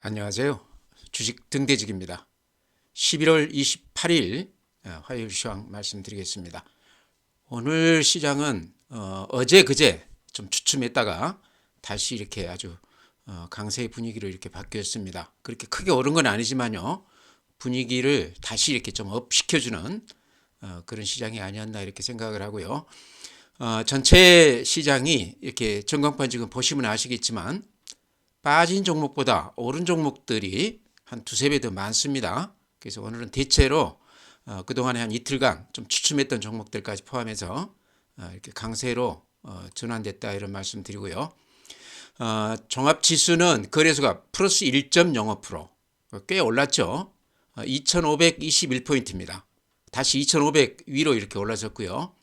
안녕하세요. 주식 등대직입니다. 11월 28일 화요일 시황 말씀드리겠습니다. 오늘 시장은 어제 그제 좀 주춤했다가 다시 이렇게 아주 강세의 분위기로 이렇게 바뀌었습니다. 그렇게 크게 오른 건 아니지만요. 분위기를 다시 이렇게 좀 업시켜주는 그런 시장이 아니었나 이렇게 생각을 하고요. 전체 시장이 이렇게 전광판 지금 보시면 아시겠지만 빠진 종목보다 오른 종목들이 한 두세 배 더 많습니다. 그래서 오늘은 대체로 그동안에 한 이틀간 좀 주춤했던 종목들까지 포함해서 이렇게 강세로 전환됐다 이런 말씀 드리고요. 종합지수는 거래소가 플러스 1.05%, 꽤 올랐죠. 2521포인트입니다. 다시 2500 위로 이렇게 올라섰고요.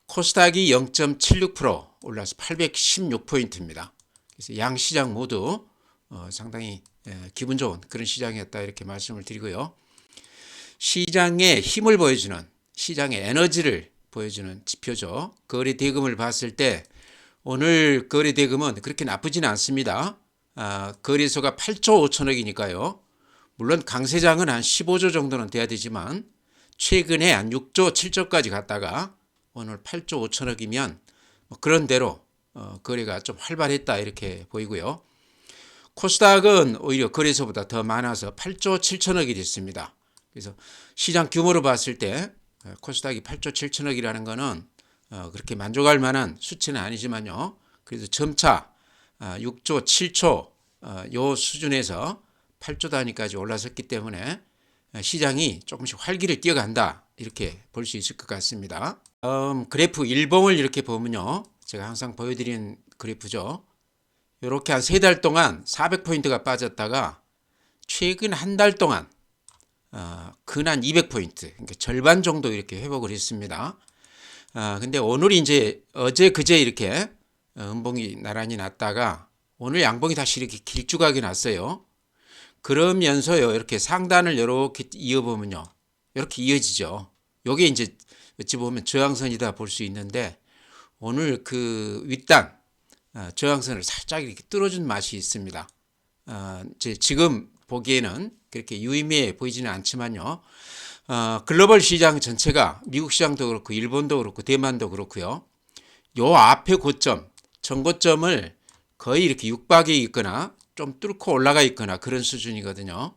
코스닥이 0.76% 올라서 816포인트입니다. 그래서 양 시장 모두 상당히 기분 좋은 그런 시장이었다 이렇게 말씀을 드리고요. 시장의 힘을 보여주는, 시장의 에너지를 보여주는 지표죠. 거래 대금을 봤을 때 오늘 거래 대금은 그렇게 나쁘지는 않습니다. 거래소가 8조 5천억이니까요. 물론 강세장은 한 15조 정도는 돼야 되지만 최근에 한 6조 7조까지 갔다가 오늘 8조 5천억이면 그런 대로 거래가 좀 활발했다 이렇게 보이고요. 코스닥은 오히려 거래소보다 더 많아서 8조 7천억이 됐습니다. 그래서 시장 규모로 봤을 때 코스닥이 8조 7천억이라는 것은 그렇게 만족할 만한 수치는 아니지만요. 그래도 점차 6조 7조 요 수준에서 8조 단위까지 올라섰기 때문에 시장이 조금씩 활기를 띄어간다 이렇게 볼 수 있을 것 같습니다. 그래프 일봉을 이렇게 보면요. 제가 항상 보여드린 그래프죠. 이렇게 한 3달 동안 400포인트가 빠졌다가 최근 한 달 동안 근한 200포인트, 그러니까 절반 정도 이렇게 회복을 했습니다. 근데 오늘이 이제 어제 그제 이렇게 음봉이 나란히 났다가 오늘 양봉이 다시 이렇게 길쭉하게 났어요. 그러면서요, 이렇게 상단을 이렇게 이어보면요, 이렇게 이어지죠. 요게 이제 어찌 보면 저항선이다 볼 수 있는데 오늘 그 윗단 저항선을 살짝 이렇게 뚫어준 맛이 있습니다. 지금 보기에는 그렇게 유의미해 보이지는 않지만요. 글로벌 시장 전체가 미국 시장도 그렇고 일본도 그렇고 대만도 그렇고요. 요 앞에 고점, 전고점을 거의 이렇게 육박해 있거나 좀 뚫고 올라가 있거나 그런 수준이거든요.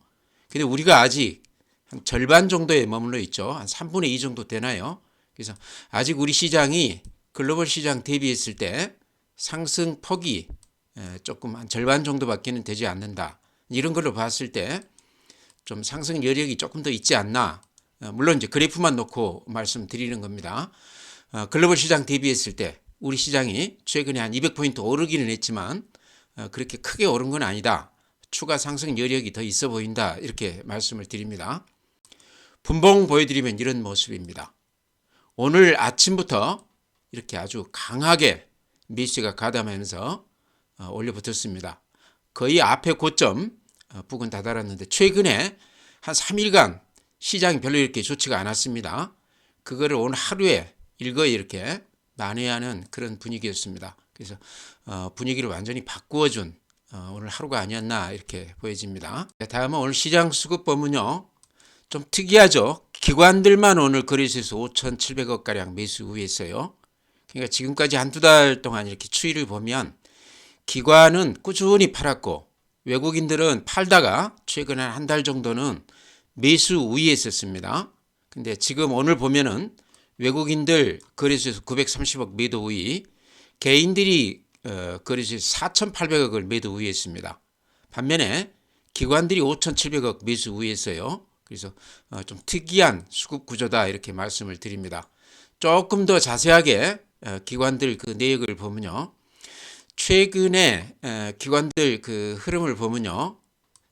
근데 우리가 아직 한 절반 정도에 머물러 있죠. 한 3분의 2 정도 되나요? 그래서 아직 우리 시장이 글로벌 시장 대비했을 때 상승폭이 조금 한 절반 정도밖에는 되지 않는다. 이런 걸로 봤을 때 좀 상승 여력이 조금 더 있지 않나. 물론 이제 그래프만 놓고 말씀드리는 겁니다. 글로벌 시장 대비했을 때 우리 시장이 최근에 한 200포인트 오르기는 했지만 그렇게 크게 오른 건 아니다. 추가 상승 여력이 더 있어 보인다. 이렇게 말씀을 드립니다. 분봉 보여드리면 이런 모습입니다. 오늘 아침부터 이렇게 아주 강하게 매수가 가담하면서 올려붙었습니다. 거의 앞에 고점 부근 다다랐는데 최근에 한 3일간 시장이 별로 이렇게 좋지가 않았습니다. 그거를 오늘 하루에 일거에 이렇게 만회하는 그런 분위기였습니다. 그래서 분위기를 완전히 바꾸어준 오늘 하루가 아니었나 이렇게 보여집니다. 다음은 오늘 시장 수급 보면요. 좀 특이하죠. 기관들만 오늘 거래소에서 5,700억 가량 매수 우회했어요. 그러니까 지금까지 한두 달 동안 이렇게 추이를 보면 기관은 꾸준히 팔았고 외국인들은 팔다가 최근 한 달 정도는 매수 우위했었습니다. 근데 지금 오늘 보면은 외국인들 거래소에서 930억 매도 우위, 개인들이 거래소에서 4,800억을 매도 우위했습니다. 반면에 기관들이 5,700억 매수 우위했어요. 그래서 좀 특이한 수급 구조다 이렇게 말씀을 드립니다. 조금 더 자세하게 기관들 그 내역을 보면요. 최근에 기관들 그 흐름을 보면요.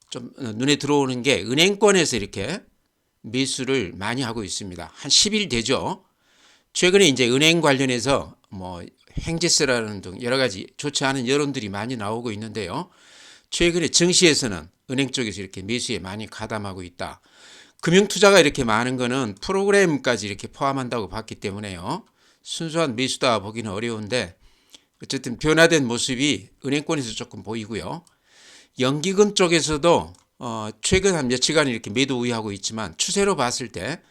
좀 눈에 들어오는 게 은행권에서 이렇게 매수를 많이 하고 있습니다. 한 10일 되죠. 최근에 이제 은행 관련해서 뭐 횡재세라는 등 여러 가지 좋지 않은 여론들이 많이 나오고 있는데요. 최근에 증시에서는 은행 쪽에서 이렇게 매수에 많이 가담하고 있다. 금융투자가 이렇게 많은 거는 프로그램까지 이렇게 포함한다고 봤기 때문에요. 순수한 매수다 보기는 어려운데 어쨌든 변화된 모습이 은행권에서 조금 보이고요. 연기금 쪽에서도 최근 한 며칠간 이렇게 매도 우위하고 있지만 추세로 봤을 때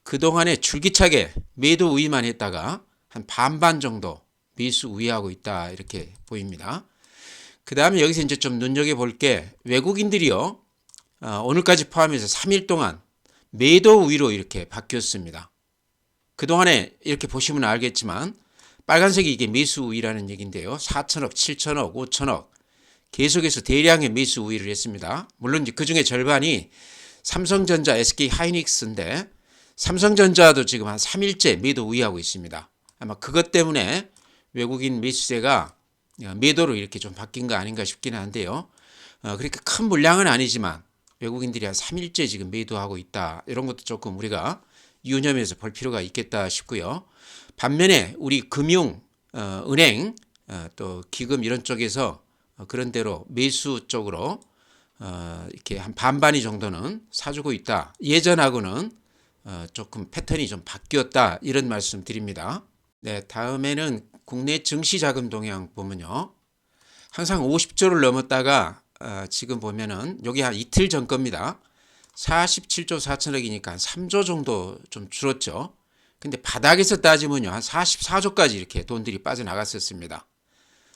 그동안에 줄기차게 매도 우위만 했다가 한 반반 정도 매수 우위하고 있다 이렇게 보입니다. 그 다음에 여기서 이제 좀 눈여겨볼 게 외국인들이요. 오늘까지 포함해서 3일 동안 매도 우위로 이렇게 바뀌었습니다. 그동안에 이렇게 보시면 알겠지만 빨간색이 이게 매수 우위라는 얘기인데요. 4천억, 7천억, 5천억 계속해서 대량의 매수 우위를 했습니다. 물론 그 중에 절반이 삼성전자, SK 하이닉스인데 삼성전자도 지금 한 3일째 매도 우위하고 있습니다. 아마 그것 때문에 외국인 매수세가 매도로 이렇게 좀 바뀐 거 아닌가 싶기는 한데요. 그렇게 큰 물량은 아니지만 외국인들이 한 3일째 지금 매도하고 있다. 이런 것도 조금 우리가 유념해서 볼 필요가 있겠다 싶고요. 반면에 우리 금융, 은행, 또 기금 이런 쪽에서 그런 대로 매수 쪽으로 이렇게 한 반반이 정도는 사주고 있다. 예전하고는 조금 패턴이 좀 바뀌었다. 이런 말씀 드립니다. 네, 다음에는 국내 증시 자금 동향 보면요. 항상 50조를 넘었다가 지금 보면은 여기 한 이틀 전 겁니다. 47조 4천억이니까 한 3조 정도 좀 줄었죠. 근데 바닥에서 따지면요. 한 44조까지 이렇게 돈들이 빠져나갔었습니다.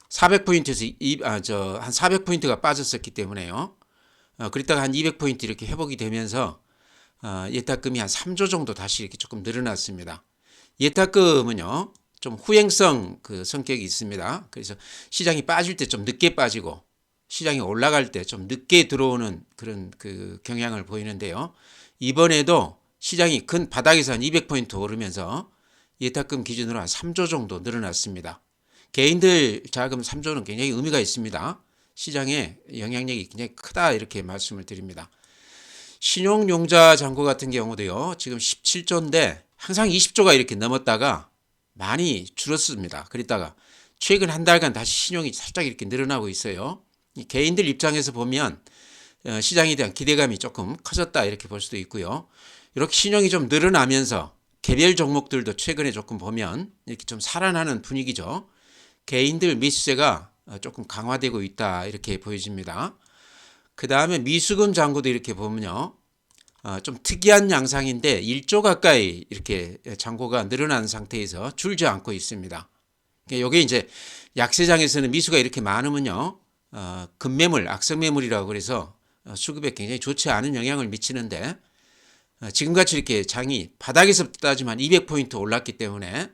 400포인트에서 한 400포인트가 빠졌었기 때문에요. 그랬다가 한 200포인트 이렇게 회복이 되면서 예탁금이 한 3조 정도 다시 이렇게 조금 늘어났습니다. 예탁금은요. 좀 후행성 그 성격이 있습니다. 그래서 시장이 빠질 때 좀 늦게 빠지고 시장이 올라갈 때 좀 늦게 들어오는 그런 그 경향을 보이는데요. 이번에도 시장이 근 바닥에서 한 200포인트 오르면서 예탁금 기준으로 한 3조 정도 늘어났습니다. 개인들 자금 3조는 굉장히 의미가 있습니다. 시장에 영향력이 굉장히 크다 이렇게 말씀을 드립니다. 신용융자 잔고 같은 경우도요. 지금 17조인데 항상 20조가 이렇게 넘었다가 많이 줄었습니다. 그랬다가 최근 한 달간 다시 신용이 살짝 이렇게 늘어나고 있어요. 개인들 입장에서 보면 시장에 대한 기대감이 조금 커졌다 이렇게 볼 수도 있고요. 이렇게 신용이 좀 늘어나면서 개별 종목들도 최근에 조금 보면 이렇게 좀 살아나는 분위기죠. 개인들 매수세가 조금 강화되고 있다 이렇게 보여집니다. 그 다음에 미수금 잔고도 이렇게 보면요. 좀 특이한 양상인데 1조 가까이 이렇게 잔고가 늘어난 상태에서 줄지 않고 있습니다. 이게 이제 약세장에서는 미수가 이렇게 많으면요. 급매물, 악성매물이라고 그래서 수급에 굉장히 좋지 않은 영향을 미치는데 지금같이 이렇게 장이 바닥에서 따지면 200포인트 올랐기 때문에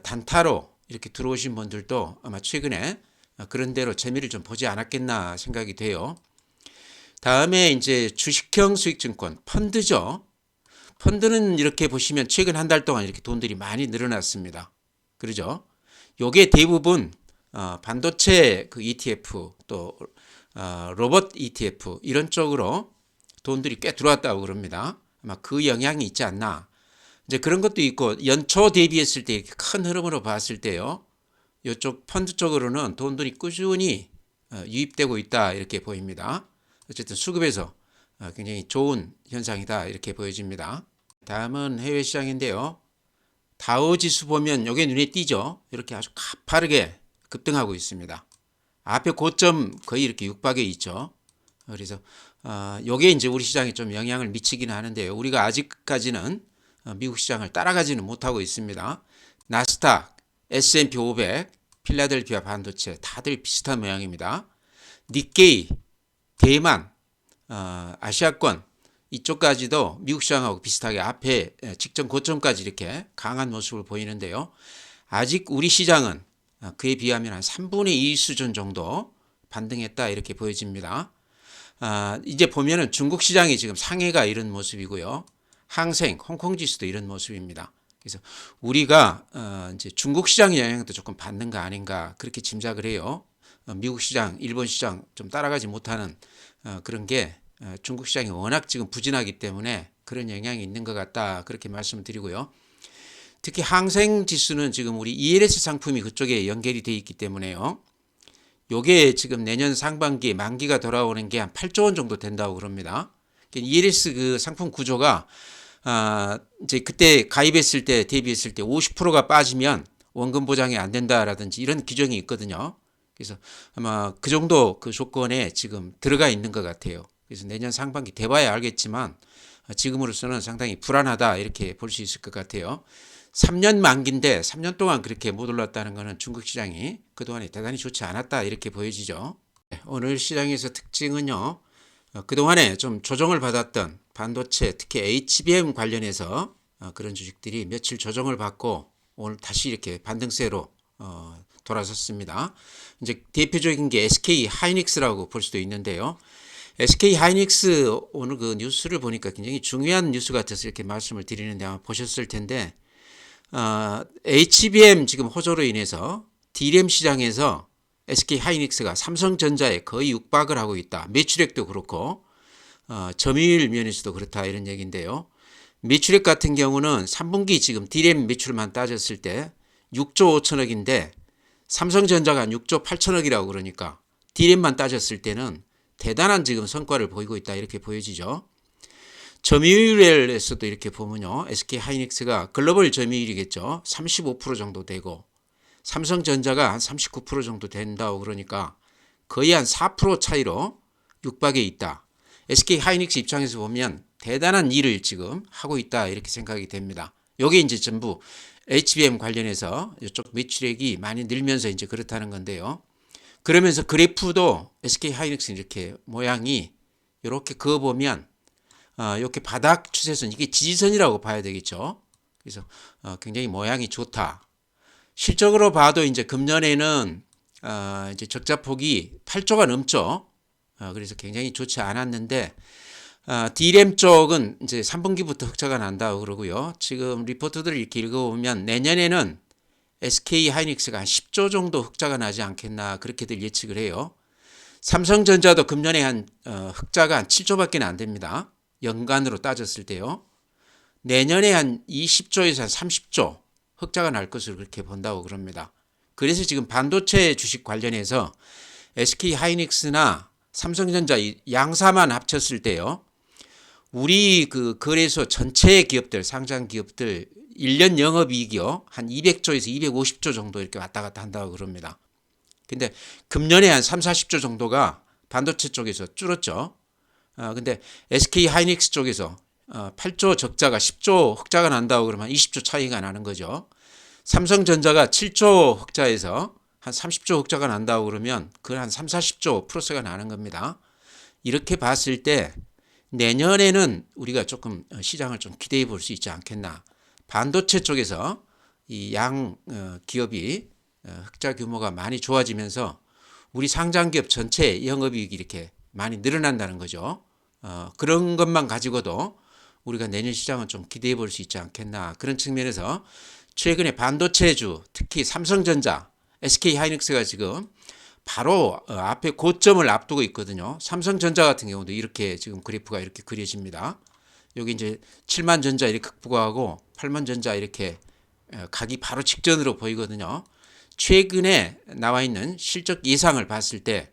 단타로 이렇게 들어오신 분들도 아마 최근에 그런 대로 재미를 좀 보지 않았겠나 생각이 돼요. 다음에 이제 주식형 수익증권 펀드죠. 펀드는 이렇게 보시면 최근 한 달 동안 이렇게 돈들이 많이 늘어났습니다. 그러죠? 요게 대부분 반도체 그 ETF 또 로봇 ETF 이런 쪽으로 돈들이 꽤 들어왔다고 그럽니다. 아마 그 영향이 있지 않나. 이제 그런 것도 있고 연초 대비했을 때 이렇게 큰 흐름으로 봤을 때요. 이쪽 펀드 쪽으로는 돈들이 꾸준히 유입되고 있다 이렇게 보입니다. 어쨌든 수급에서 굉장히 좋은 현상이다 이렇게 보여집니다. 다음은 해외 시장인데요. 다우지수 보면 이게 눈에 띄죠. 이렇게 아주 가파르게 급등하고 있습니다. 앞에 고점 거의 이렇게 육박해 있죠. 그래서 이게 이제 우리 시장에 좀 영향을 미치기는 하는데요. 우리가 아직까지는 미국 시장을 따라가지는 못하고 있습니다. 나스닥, S&P 500, 필라델피아 반도체 다들 비슷한 모양입니다. 니케이, 대만, 아시아권 이쪽까지도 미국 시장하고 비슷하게 앞에 직전 고점까지 이렇게 강한 모습을 보이는데요. 아직 우리 시장은 그에 비하면 한 3분의 2 수준 정도 반등했다 이렇게 보여집니다. 이제 보면은 중국 시장이 지금 상해가 이런 모습이고요. 항생, 홍콩 지수도 이런 모습입니다. 그래서 우리가 이제 중국 시장의 영향도 조금 받는 거 아닌가 그렇게 짐작을 해요. 미국 시장, 일본 시장 좀 따라가지 못하는 그런 게 중국 시장이 워낙 지금 부진하기 때문에 그런 영향이 있는 것 같다 그렇게 말씀을 드리고요. 특히 항생 지수는 지금 우리 ELS 상품이 그쪽에 연결이 되어 있기 때문에요. 요게 지금 내년 상반기에 만기가 돌아오는 게 한 8조 원 정도 된다고 그럽니다. ELS 그 상품 구조가 이제 그때 가입했을 때 대비했을 때 50%가 빠지면 원금 보장이 안 된다라든지 이런 규정이 있거든요. 그래서 아마 그 정도 그 조건에 지금 들어가 있는 것 같아요. 그래서 내년 상반기 돼봐야 알겠지만 지금으로서는 상당히 불안하다 이렇게 볼 수 있을 것 같아요. 3년 만기인데 3년 동안 그렇게 못 올랐다는 것은 중국 시장이 그동안에 대단히 좋지 않았다 이렇게 보여지죠. 오늘 시장에서 특징은요. 그동안에 좀 조정을 받았던 반도체 특히 HBM 관련해서 그런 주식들이 며칠 조정을 받고 오늘 다시 이렇게 반등세로 돌아섰습니다. 이제 대표적인 게 SK 하이닉스라고 볼 수도 있는데요. SK 하이닉스 오늘 그 뉴스를 보니까 굉장히 중요한 뉴스 같아서 이렇게 말씀을 드리는데 아마 보셨을 텐데 HBM 지금 호조로 인해서 DRAM 시장에서 SK 하이닉스가 삼성전자에 거의 육박을 하고 있다. 매출액도 그렇고 점유율 면에서도 그렇다 이런 얘기인데요. 매출액 같은 경우는 3분기 지금 DRAM 매출만 따졌을 때 6조 5천억인데 삼성전자가 6조 8천억이라고 그러니까 DRAM만 따졌을 때는 대단한 지금 성과를 보이고 있다 이렇게 보여지죠. 점유율에서도 이렇게 보면요. SK 하이닉스가 글로벌 점유율이겠죠. 35% 정도 되고 삼성전자가 한 39% 정도 된다고 그러니까 거의 한 4% 차이로 육박에 있다. SK 하이닉스 입장에서 보면 대단한 일을 지금 하고 있다 이렇게 생각이 됩니다. 요게 이제 전부 HBM 관련해서 이쪽 매출액이 많이 늘면서 이제 그렇다는 건데요. 그러면서 그래프도 SK 하이닉스 이렇게 모양이 이렇게 그어보면 이렇게 바닥 추세선 이게 지지선이라고 봐야 되겠죠. 그래서 굉장히 모양이 좋다. 실적으로 봐도 이제 금년에는 이제 적자폭이 8조가 넘죠. 그래서 굉장히 좋지 않았는데 DRAM 쪽은 이제 3분기부터 흑자가 난다고 그러고요. 지금 리포트들을 이렇게 읽어보면 내년에는 SK 하이닉스가 한 10조 정도 흑자가 나지 않겠나 그렇게들 예측을 해요. 삼성전자도 금년에 한 흑자가 한 7조밖에 안 됩니다. 연간으로 따졌을 때요. 내년에 한 20조에서 한 30조 흑자가 날 것으로 그렇게 본다고 그럽니다. 그래서 지금 반도체 주식 관련해서 SK 하이닉스나 삼성전자 양사만 합쳤을 때요. 우리 그 거래소 전체 기업들 상장 기업들 1년 영업이익이요. 한 200조에서 250조 정도 이렇게 왔다 갔다 한다고 그럽니다. 근데 금년에 한 3, 40조 정도가 반도체 쪽에서 줄었죠. 근데 SK 하이닉스 쪽에서 8조 적자가 10조 흑자가 난다고 그러면 20조 차이가 나는 거죠. 삼성전자가 7조 흑자에서 한 30조 흑자가 난다고 그러면 그건 한 3, 40조 플러스가 나는 겁니다. 이렇게 봤을 때 내년에는 우리가 조금 시장을 좀 기대해 볼 수 있지 않겠나. 반도체 쪽에서 이 양 기업이 흑자 규모가 많이 좋아지면서 우리 상장기업 전체 영업이익이 이렇게 많이 늘어난다는 거죠. 그런 것만 가지고도 우리가 내년 시장은 좀 기대해 볼 수 있지 않겠나. 그런 측면에서 최근에 반도체주 특히 삼성전자, SK 하이닉스가 지금 바로 앞에 고점을 앞두고 있거든요. 삼성전자 같은 경우도 이렇게 지금 그래프가 이렇게 그려집니다. 여기 이제 7만 전자 이렇게 극복하고 8만 전자 이렇게 가기 바로 직전으로 보이거든요. 최근에 나와 있는 실적 예상을 봤을 때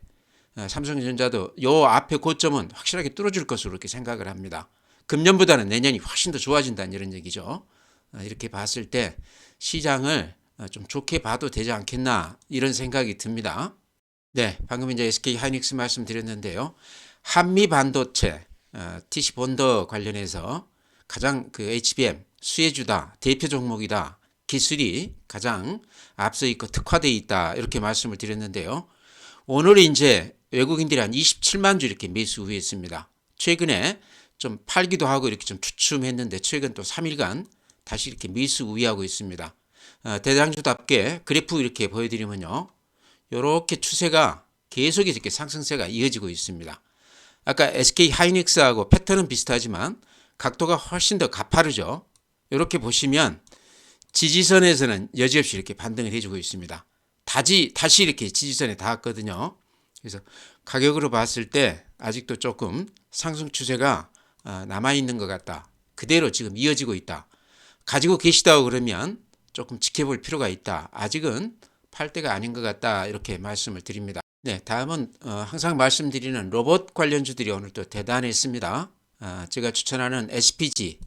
삼성전자도 요 앞에 고점은 확실하게 뚫어줄 것으로 이렇게 생각을 합니다. 금년보다는 내년이 훨씬 더 좋아진다는 이런 얘기죠. 이렇게 봤을 때 시장을 좀 좋게 봐도 되지 않겠나 이런 생각이 듭니다. 네, 방금 이제 SK 하이닉스 말씀드렸는데요. 한미 반도체 TC 본더 관련해서 가장 그 HBM 수혜주다, 대표 종목이다, 기술이 가장 앞서 있고 특화되어 있다 이렇게 말씀을 드렸는데요. 오늘 이제 외국인들이 한 27만 주 이렇게 매수 우회했습니다. 최근에 좀 팔기도 하고 이렇게 좀 주춤했는데 최근 또 3일간 다시 이렇게 매수 우회하고 있습니다. 대장주답게 그래프 이렇게 보여드리면요. 이렇게 추세가 계속 이렇게 상승세가 이어지고 있습니다. 아까 SK 하이닉스하고 패턴은 비슷하지만 각도가 훨씬 더 가파르죠. 이렇게 보시면 지지선에서는 여지없이 이렇게 반등을 해주고 있습니다. 다시 이렇게 지지선에 닿았거든요. 그래서 가격으로 봤을 때 아직도 조금 상승 추세가 남아있는 것 같다. 그대로 지금 이어지고 있다. 가지고 계시다고 그러면 조금 지켜볼 필요가 있다. 아직은 팔 때가 아닌 것 같다. 이렇게 말씀을 드립니다. 네, 다음은 항상 말씀드리는 로봇 관련주들이 오늘 또 대단했습니다. 제가 추천하는 SPG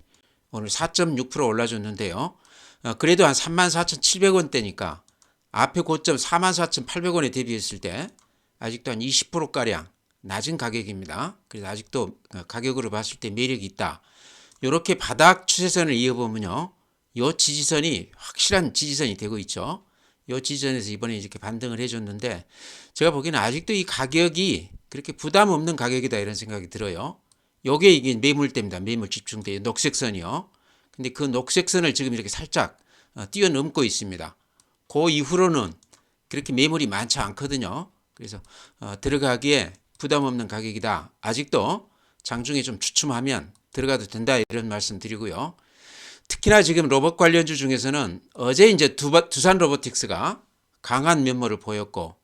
오늘 4.6% 올라줬는데요. 그래도 한 34,700원대니까 앞에 고점 44,800원에 대비했을 때 아직도 한 20%가량 낮은 가격입니다. 그래서 아직도 가격으로 봤을 때 매력이 있다. 이렇게 바닥 추세선을 이어보면요. 이 지지선이 확실한 지지선이 되고 있죠. 이 지지선에서 이번에 이렇게 반등을 해줬는데 제가 보기에는 아직도 이 가격이 그렇게 부담 없는 가격이다 이런 생각이 들어요. 요게 이게 매물대입니다. 매물 집중대 녹색선이요. 근데 그 녹색선을 지금 이렇게 살짝 뛰어넘고 있습니다. 그 이후로는 그렇게 매물이 많지 않거든요. 그래서 들어가기에 부담 없는 가격이다. 아직도 장중에 좀 주춤하면 들어가도 된다 이런 말씀 드리고요. 특히나 지금 로봇 관련주 중에서는 어제 이제 두산 로보틱스가 강한 면모를 보였고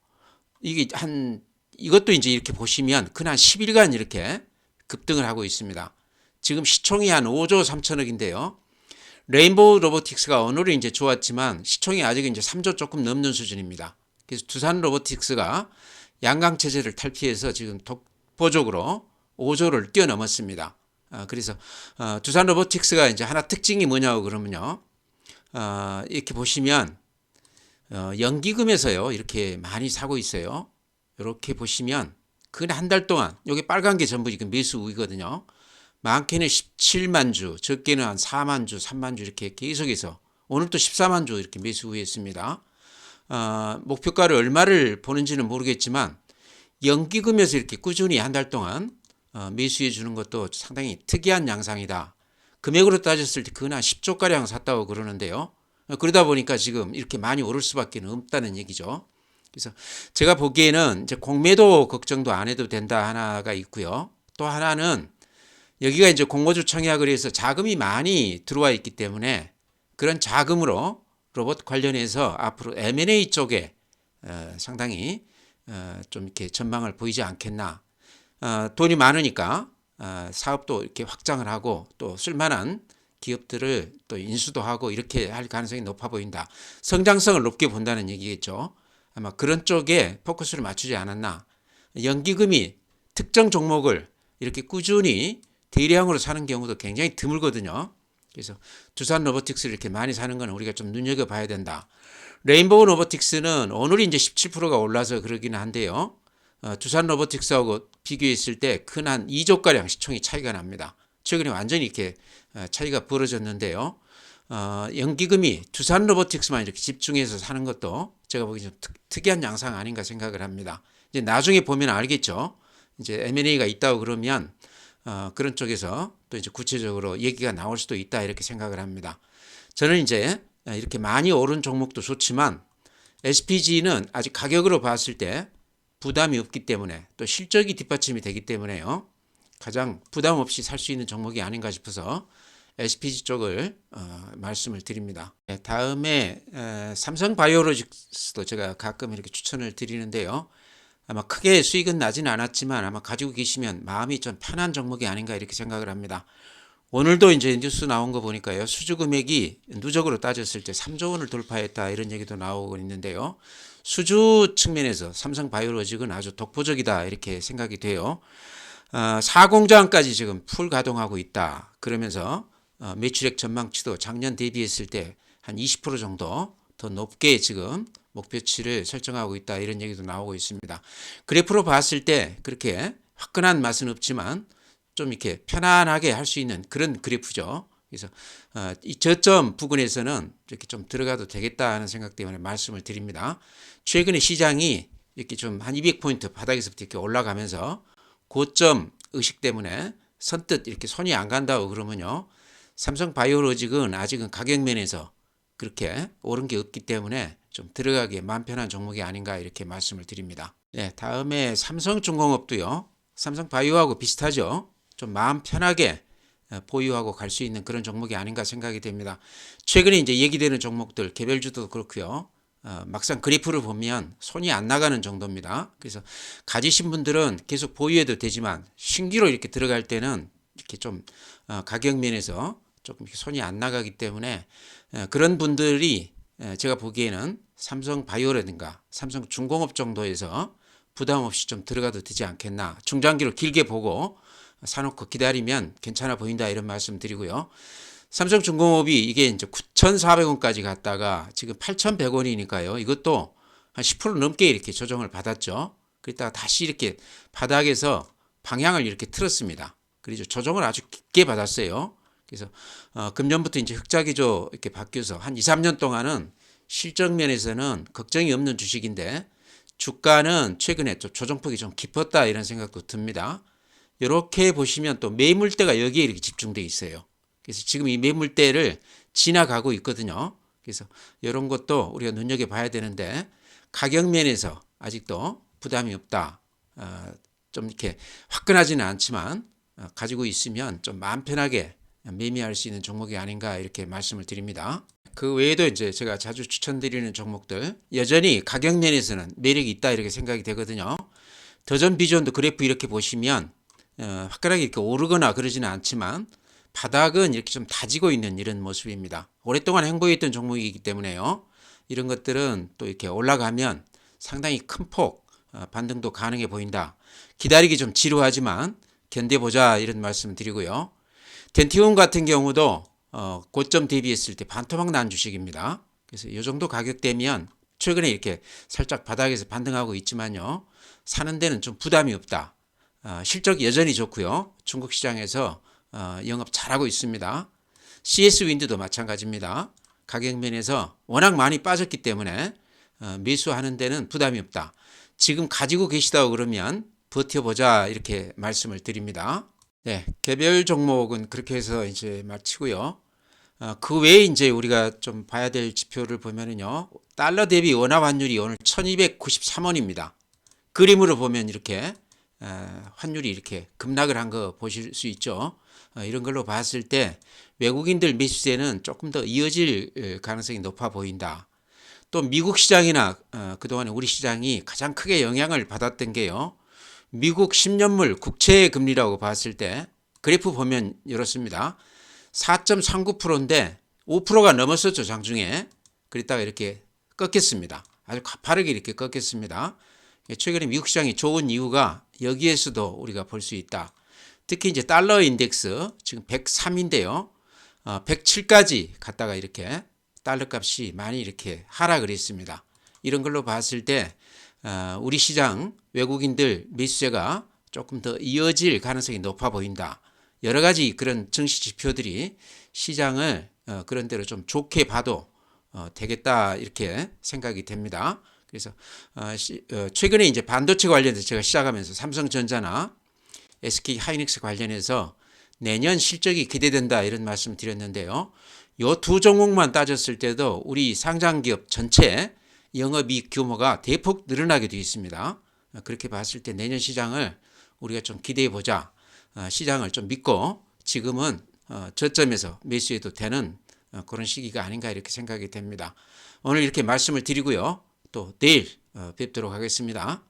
이것도 이제 이렇게 보시면 그날 10일간 이렇게 급등을 하고 있습니다. 지금 시총이 한 5조 3천억인데요. 레인보우 로보틱스가 오늘은 이제 좋았지만 시총이 아직 이제 3조 조금 넘는 수준입니다. 그래서 두산 로보틱스가 양강 체제를 탈피해서 지금 독보적으로 5조를 뛰어넘었습니다. 그래서 두산 로보틱스가 이제 하나 특징이 뭐냐고 그러면요. 이렇게 보시면 연기금에서요 이렇게 많이 사고 있어요. 이렇게 보시면 그 한 달 동안 여기 빨간 게 전부 지금 매수 우위거든요. 많게는 17만 주, 적게는 한 4만 주, 3만 주 이렇게 계속해서 오늘 또 14만 주 이렇게 매수 우위했습니다. 목표가를 얼마를 보는지는 모르겠지만 연기금에서 이렇게 꾸준히 한 달 동안 매수해 주는 것도 상당히 특이한 양상이다. 금액으로 따졌을 때 그건 한 10조가량 샀다고 그러는데요. 그러다 보니까 지금 이렇게 많이 오를 수밖에 없다는 얘기죠. 그래서 제가 보기에는 이제 공매도 걱정도 안 해도 된다 하나가 있고요. 또 하나는 여기가 이제 공모주 청약을 해서 자금이 많이 들어와 있기 때문에 그런 자금으로 로봇 관련해서 앞으로 M&A 쪽에 상당히 좀 이렇게 전망을 보이지 않겠나. 돈이 많으니까 사업도 이렇게 확장을 하고 또 쓸만한 기업들을 또 인수도 하고 이렇게 할 가능성이 높아 보인다. 성장성을 높게 본다는 얘기겠죠. 아마 그런 쪽에 포커스를 맞추지 않았나. 연기금이 특정 종목을 이렇게 꾸준히 대량으로 사는 경우도 굉장히 드물거든요. 그래서 두산 로보틱스를 이렇게 많이 사는 건 우리가 좀 눈여겨봐야 된다. 레인보우 로보틱스는 오늘이 이제 17%가 올라서 그러기는 한데요. 두산 로보틱스하고 비교했을 때 큰 한 2조가량 시총이 차이가 납니다. 최근에 완전히 이렇게 차이가 벌어졌는데요. 연기금이 두산 로보틱스만 이렇게 집중해서 사는 것도 제가 보기엔 좀 특이한 양상 아닌가 생각을 합니다. 이제 나중에 보면 알겠죠. 이제 M&A가 있다고 그러면 그런 쪽에서 또 이제 구체적으로 얘기가 나올 수도 있다 이렇게 생각을 합니다. 저는 이제 이렇게 많이 오른 종목도 좋지만 SPG는 아직 가격으로 봤을 때 부담이 없기 때문에 또 실적이 뒷받침이 되기 때문에요. 가장 부담 없이 살 수 있는 종목이 아닌가 싶어서 SPG 쪽을 말씀을 드립니다. 다음에 삼성바이오로직스도 제가 가끔 이렇게 추천을 드리는데요. 아마 크게 수익은 나지는 않았지만 아마 가지고 계시면 마음이 좀 편한 종목이 아닌가 이렇게 생각을 합니다. 오늘도 이제 뉴스 나온 거 보니까요. 수주 금액이 누적으로 따졌을 때 3조 원을 돌파했다 이런 얘기도 나오고 있는데요. 수주 측면에서 삼성바이오로직은 아주 독보적이다 이렇게 생각이 돼요. 4공장까지 지금 풀 가동하고 있다. 그러면서 매출액 전망치도 작년 대비했을 때 한 20% 정도 더 높게 지금 목표치를 설정하고 있다 이런 얘기도 나오고 있습니다. 그래프로 봤을 때 그렇게 화끈한 맛은 없지만 좀 이렇게 편안하게 할 수 있는 그런 그래프죠. 그래서 이 저점 부근에서는 이렇게 좀 들어가도 되겠다 하는 생각 때문에 말씀을 드립니다. 최근에 시장이 이렇게 좀 한 200포인트 바닥에서부터 이렇게 올라가면서 고점 의식 때문에 선뜻 이렇게 손이 안 간다고 그러면요. 삼성바이오로직은 아직은 가격 면에서 그렇게 오른 게 없기 때문에 좀 들어가기에 마음 편한 종목이 아닌가 이렇게 말씀을 드립니다. 네, 다음에 삼성중공업도요. 삼성바이오하고 비슷하죠. 좀 마음 편하게 보유하고 갈 수 있는 그런 종목이 아닌가 생각이 됩니다. 최근에 이제 얘기되는 종목들 개별주도 그렇고요. 막상 그래프를 보면 손이 안 나가는 정도입니다. 그래서 가지신 분들은 계속 보유해도 되지만 신규로 이렇게 들어갈 때는 이렇게 좀 가격 면에서 조금 손이 안 나가기 때문에 그런 분들이 제가 보기에는 삼성바이오라든가 삼성중공업 정도에서 부담 없이 좀 들어가도 되지 않겠나. 중장기로 길게 보고 사놓고 기다리면 괜찮아 보인다 이런 말씀 드리고요. 삼성중공업이 이게 이제 9,400원까지 갔다가 지금 8,100원이니까요. 이것도 한 10% 넘게 이렇게 조정을 받았죠. 그랬다가 다시 이렇게 바닥에서 방향을 이렇게 틀었습니다. 그래서 조정을 아주 깊게 받았어요. 그래서 금년부터 이제 흑자기조 이렇게 바뀌어서 한 2, 3년 동안은 실적 면에서는 걱정이 없는 주식인데 주가는 최근에 좀 조정폭이 좀 깊었다 이런 생각도 듭니다. 이렇게 보시면 또 매물대가 여기에 이렇게 집중돼 있어요. 그래서 지금 이 매물대를 지나가고 있거든요. 그래서 이런 것도 우리가 눈여겨봐야 되는데 가격 면에서 아직도 부담이 없다. 좀 이렇게 화끈하지는 않지만 가지고 있으면 좀 마음 편하게 매매할 수 있는 종목이 아닌가 이렇게 말씀을 드립니다. 그 외에도 이제 제가 자주 추천드리는 종목들 여전히 가격 면에서는 매력이 있다 이렇게 생각이 되거든요. 더전 비전도 그래프 이렇게 보시면 화끈하게 이렇게 오르거나 그러지는 않지만 바닥은 이렇게 좀 다지고 있는 이런 모습입니다. 오랫동안 행보했던 종목이기 때문에요. 이런 것들은 또 이렇게 올라가면 상당히 큰 폭 반등도 가능해 보인다. 기다리기 좀 지루하지만 견뎌보자 이런 말씀 드리고요. 덴티움 같은 경우도 고점 대비했을 때 반토막 난 주식입니다. 그래서 이 정도 가격대면 최근에 이렇게 살짝 바닥에서 반등하고 있지만요. 사는 데는 좀 부담이 없다. 실적이 여전히 좋고요. 중국 시장에서 영업 잘하고 있습니다. CS 윈드도 마찬가지입니다. 가격 면에서 워낙 많이 빠졌기 때문에 매수하는 데는 부담이 없다. 지금 가지고 계시다고 그러면 버텨보자 이렇게 말씀을 드립니다. 네, 개별 종목은 그렇게 해서 이제 마치고요. 그 외에 이제 우리가 좀 봐야 될 지표를 보면은요. 달러 대비 원화 환율이 오늘 1293원입니다. 그림으로 보면 이렇게 환율이 이렇게 급락을 한 거 보실 수 있죠. 이런 걸로 봤을 때 외국인들 매수세는 조금 더 이어질 가능성이 높아 보인다. 또 미국 시장이나 그동안에 우리 시장이 가장 크게 영향을 받았던 게요. 미국 10년물 국채 금리라고 봤을 때 그래프 보면 이렇습니다. 4.39%인데 5%가 넘었었죠. 장중에. 그랬다가 이렇게 꺾였습니다. 아주 가파르게 이렇게 꺾였습니다. 최근에 미국 시장이 좋은 이유가 여기에서도 우리가 볼 수 있다. 특히 이제 달러 인덱스 지금 103인데요. 107까지 갔다가 이렇게 달러 값이 많이 이렇게 하락을 했습니다. 이런 걸로 봤을 때 우리 시장 외국인들 매수세가 조금 더 이어질 가능성이 높아 보인다. 여러 가지 그런 증시 지표들이 시장을 그런 대로 좀 좋게 봐도 되겠다 이렇게 생각이 됩니다. 그래서 최근에 이제 반도체 관련해서 제가 시작하면서 삼성전자나 SK 하이닉스 관련해서 내년 실적이 기대된다 이런 말씀 드렸는데요. 이 두 종목만 따졌을 때도 우리 상장기업 전체 영업이익 규모가 대폭 늘어나게 되어 있습니다. 그렇게 봤을 때 내년 시장을 우리가 좀 기대해 보자. 시장을 좀 믿고 지금은 저점에서 매수해도 되는 그런 시기가 아닌가 이렇게 생각이 됩니다. 오늘 이렇게 말씀을 드리고요. 또 내일 뵙도록 하겠습니다.